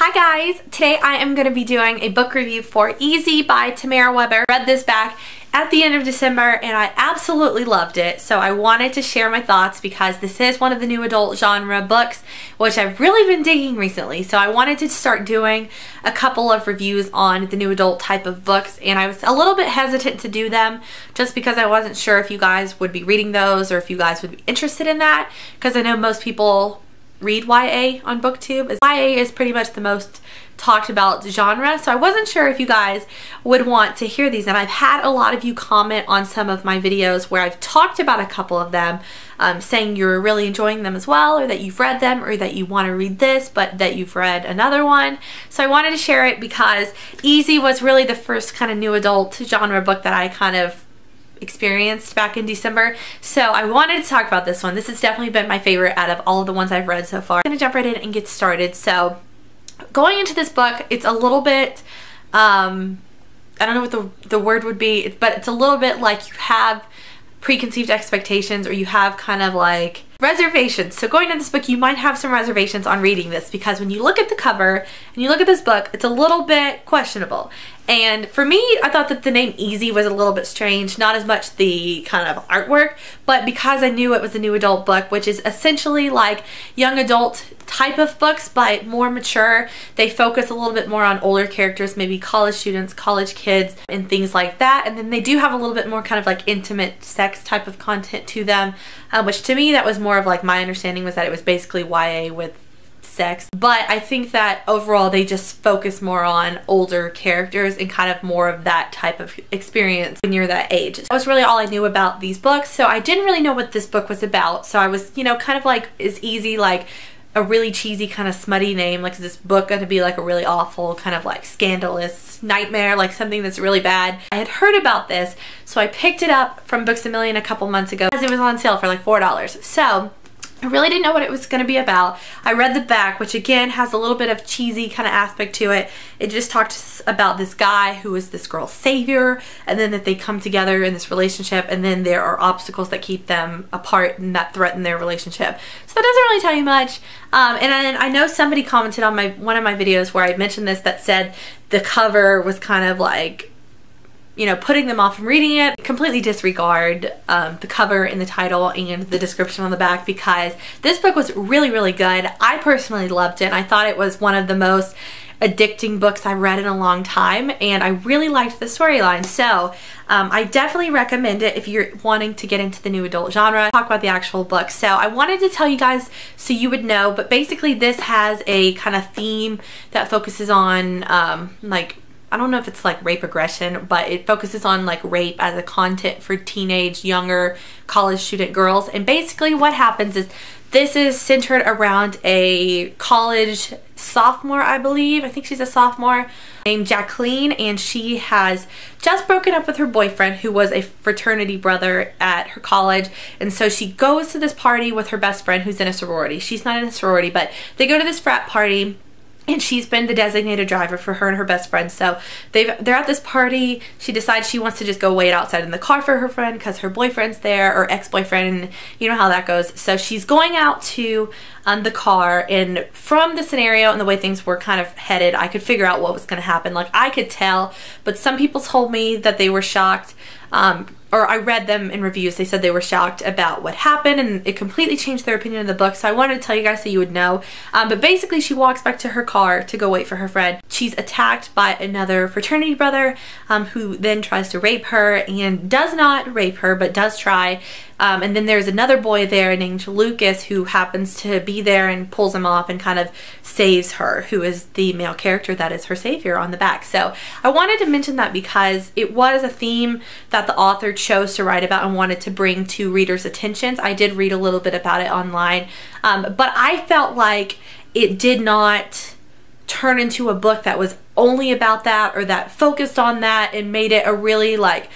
Hi guys! Today I am going to be doing a book review for Easy by Tammara. I read this back at the end of December and I absolutely loved it, so I wanted to share my thoughts because this is one of the new adult genre books which I've really been digging recently. So I wanted to start doing a couple of reviews on the new adult type of books, and I was a little bit hesitant to do them just because I wasn't sure if you guys would be reading those or if you guys would be interested in that, because I know most people read YA on BookTube. YA is pretty much the most talked about genre, so I wasn't sure if you guys would want to hear these, and I've had a lot of you comment on some of my videos where I've talked about a couple of them, saying you're really enjoying them as well, or that you've read them, or that you want to read this but that you've read another one. So I wanted to share it because Easy was really the first kind of new adult genre book that I kind of experienced back in December, so I wanted to talk about this one. This has definitely been my favorite out of all of the ones I've read so far. I'm gonna jump right in and get started. So going into this book, it's a little bit I don't know what the word would be, but it's a little bit like you have preconceived expectations, or you have kind of like reservations. So going into this book, you might have some reservations on reading this because when you look at the cover and you look at this book, it's a little bit questionable. And for me, I thought that the name Easy was a little bit strange, not as much the kind of artwork, but because I knew it was a new adult book, which is essentially like young adult type of books, but more mature. They focus a little bit more on older characters, maybe college students, college kids, and things like that. And then they do have a little bit more kind of like intimate sex type of content to them, which to me, that was more of like my understanding was that it was basically YA with sex. But I think that overall they just focus more on older characters and kind of more of that type of experience when you're that age. That was really all I knew about these books, so I didn't really know what this book was about. So I was, you know, kind of like, is Easy like a really cheesy kind of smutty name? Like, is this book going to be like a really awful kind of like scandalous nightmare, like something that's really bad? I had heard about this, so I picked it up from Books A Million a couple months ago as it was on sale for like $4. So I really didn't know what it was going to be about. I read the back, which again has a little bit of cheesy kind of aspect to it. It just talked about this guy who is this girl's savior, and then that they come together in this relationship, and then there are obstacles that keep them apart and that threaten their relationship. So that doesn't really tell you much. And then I know somebody commented on one of my videos where I mentioned this, that said the cover was kind of like, you know, putting them off from reading it. Completely disregard the cover and the title and the description on the back, because this book was really, really good. I personally loved it. I thought it was one of the most addicting books I've read in a long time, and I really liked the storyline. So I definitely recommend it if you're wanting to get into the new adult genre. Talk about the actual book. So I wanted to tell you guys so you would know, but basically this has a kind of theme that focuses on like, I don't know if it's like rape aggression, but it focuses on like rape as a content for teenage, younger college student girls. And basically what happens is this is centered around a college sophomore, I believe. I think she's a sophomore, named Jacqueline, and she has just broken up with her boyfriend, who was a fraternity brother at her college. And so she goes to this party with her best friend who's in a sorority. She's not in a sorority, but they go to this frat party, and she's been the designated driver for her and her best friend. So they're at this party. She decides she wants to just go wait outside in the car for her friend because her boyfriend's there, or ex-boyfriend, and you know how that goes. So she's going out to the car, and from the scenario and the way things were kind of headed, I could figure out what was going to happen. Like, I could tell, but some people told me that they were shocked, or I read them in reviews, they said they were shocked about what happened, and it completely changed their opinion of the book. So I wanted to tell you guys so you would know. But basically she walks back to her car to go wait for her friend. She's attacked by another fraternity brother who then tries to rape her, and does not rape her, but does try. And then there's another boy there named Lucas who happens to be there and pulls him off and kind of saves her, who is the male character that is her savior on the back. So I wanted to mention that because it was a theme that the author chose to write about and wanted to bring to readers' attentions. I did read a little bit about it online, but I felt like it did not turn into a book that was only about that, or that focused on that and made it a really like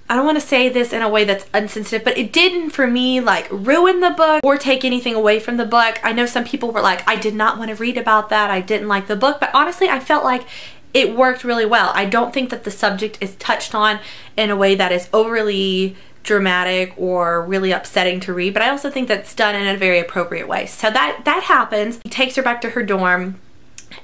I don't want to say this in a way that's insensitive, but it didn't for me like ruin the book or take anything away from the book. I know some people were like, I did not want to read about that, I didn't like the book, but honestly I felt like it worked really well. I don't think that the subject is touched on in a way that is overly dramatic or really upsetting to read, but I also think that's done in a very appropriate way. So that happens. He takes her back to her dorm,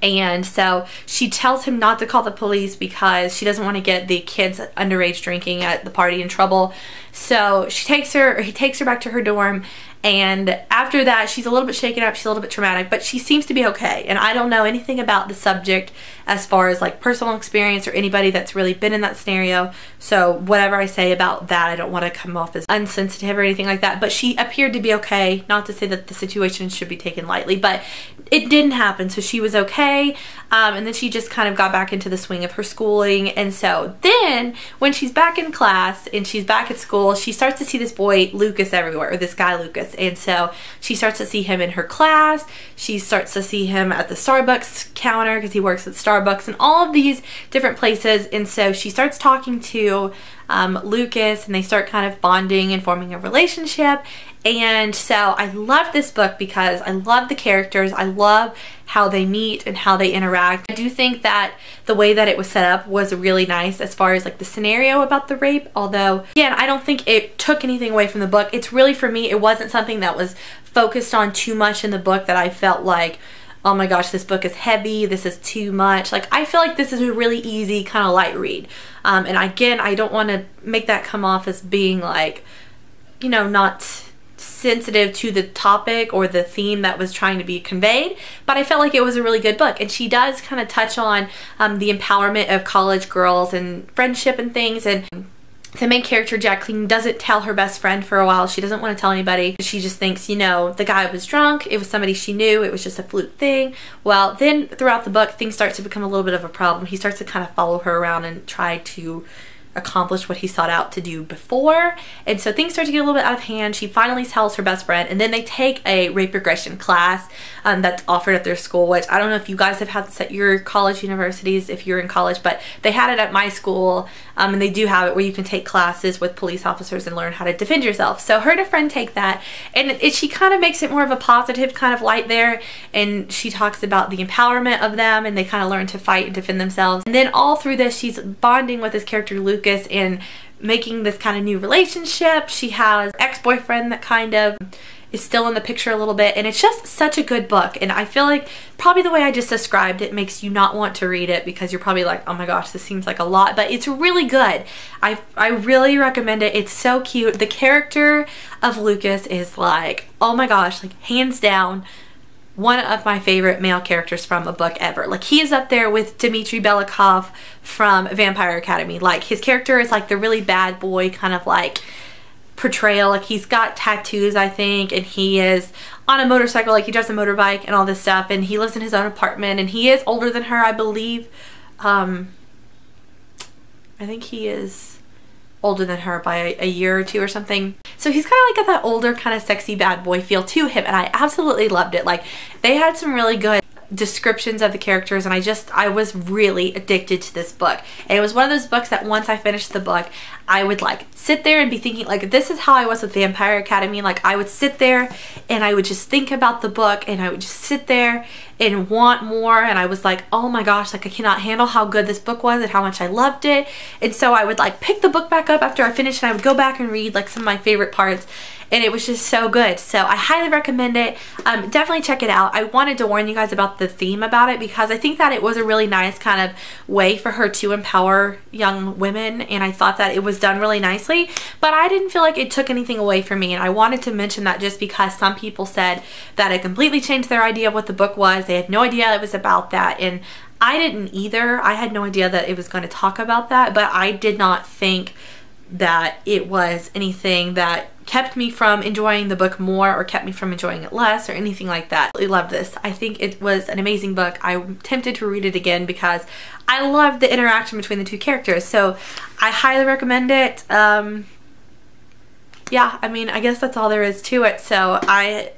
and so she tells him not to call the police because she doesn't want to get the kids underage drinking at the party in trouble. So he takes her back to her dorm, and after that she's a little bit shaken up, she's a little bit traumatic, but she seems to be okay. And I don't know anything about the subject as far as like personal experience or anybody that's really been in that scenario, so whatever I say about that, I don't want to come off as unsensitive or anything like that, but she appeared to be okay. Not to say that the situation should be taken lightly, but it didn't happen, so she was okay. And then she just kind of got back into the swing of her schooling. And so then when she's back in class and she's back at school, she starts to see this boy Lucas everywhere, or this guy Lucas. And so she starts to see him in her class. She starts to see him at the Starbucks counter because he works at Starbucks and all of these different places. And so she starts talking to Lucas, and they start kind of bonding and forming a relationship. And so I love this book because I love the characters. I love how they meet and how they interact. I do think that the way that it was set up was really nice as far as like the scenario about the rape, although again, I don't think it took anything away from the book. It's really, for me, it wasn't something that was focused on too much in the book that I felt like, oh my gosh, this book is heavy, this is too much. Like, I feel like this is a really easy kind of light read. And again, I don't want to make that come off as being like, you know, not sensitive to the topic or the theme that was trying to be conveyed, but I felt like it was a really good book. And she does kind of touch on the empowerment of college girls and friendship and things. And the main character, Jacqueline, doesn't tell her best friend for a while. She doesn't want to tell anybody. She just thinks, you know, the guy was drunk, it was somebody she knew, it was just a fluke thing. Well, then throughout the book, things start to become a little bit of a problem. He starts to kind of follow her around and try to accomplish what he sought out to do before, and so things start to get a little bit out of hand. She finally tells her best friend, and then they take a rape regression class that's offered at their school, which I don't know if you guys have had this at your college, universities, if you're in college, but they had it at my school, and they do have it where you can take classes with police officers and learn how to defend yourself. So her and a friend take that, and she kind of makes it more of a positive kind of light there, and she talks about the empowerment of them, and they kind of learn to fight and defend themselves. And then all through this, she's bonding with this character Lucas and making this kind of new relationship. She has an ex-boyfriend that kind of is still in the picture a little bit, and it's just such a good book. And I feel like probably the way I just described it makes you not want to read it because you're probably like, oh my gosh, this seems like a lot, but it's really good. I really recommend it. It's so cute. The character of Lucas is like, oh my gosh, like hands down one of my favorite male characters from a book ever. Like, he is up there with Dmitry Belikov from Vampire Academy. Like, his character is like the really bad boy kind of like portrayal. Like, he's got tattoos, I think, and he is on a motorcycle, like he drives a motorbike and all this stuff, and he lives in his own apartment, and he is older than her, I believe. I think he is older than her by a year or two or something. So he's kind of like got that older kind of sexy bad boy feel to him, and I absolutely loved it. Like, they had some really good descriptions of the characters, and I was really addicted to this book. And it was one of those books that once I finished the book, I would like sit there and be thinking, like, this is how I was with Vampire Academy. Like, I would sit there and I would just think about the book, and I would just sit there and want more, and I was like, oh my gosh, like, I cannot handle how good this book was and how much I loved it. And so I would like pick the book back up after I finished, and I would go back and read like some of my favorite parts, and it was just so good. So I highly recommend it. Definitely check it out. I wanted to warn you guys about the theme about it because I think that it was a really nice kind of way for her to empower young women, and I thought that it was done really nicely, but I didn't feel like it took anything away from me. And I wanted to mention that just because some people said that it completely changed their idea of what the book was. They had no idea it was about that, and I didn't either. I had no idea that it was going to talk about that, but I did not think that it was anything that kept me from enjoying the book more or kept me from enjoying it less or anything like that. I loved this. I think it was an amazing book. I'm tempted to read it again because I loved the interaction between the two characters. So I highly recommend it. Yeah, I mean, I guess that's all there is to it. So I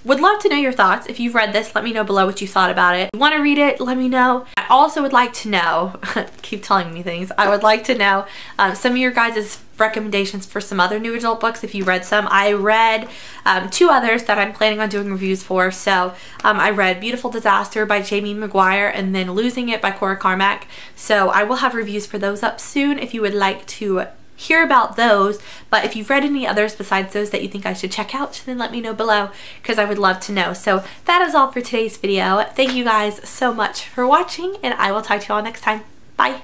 would love to know your thoughts. If you've read this, let me know below what you thought about it. If you want to read it, let me know. I also would like to know, keep telling me things, I would like to know some of your guys' recommendations for some other new adult books if you read some. I read two others that I'm planning on doing reviews for. So I read Beautiful Disaster by Jamie Maguire and then Losing It by Cora Carmack. So I will have reviews for those up soon if you would like to hear about those. But if you've read any others besides those that you think I should check out, then let me know below, because I would love to know. So that is all for today's video. Thank you guys so much for watching, and I will talk to you all next time. Bye!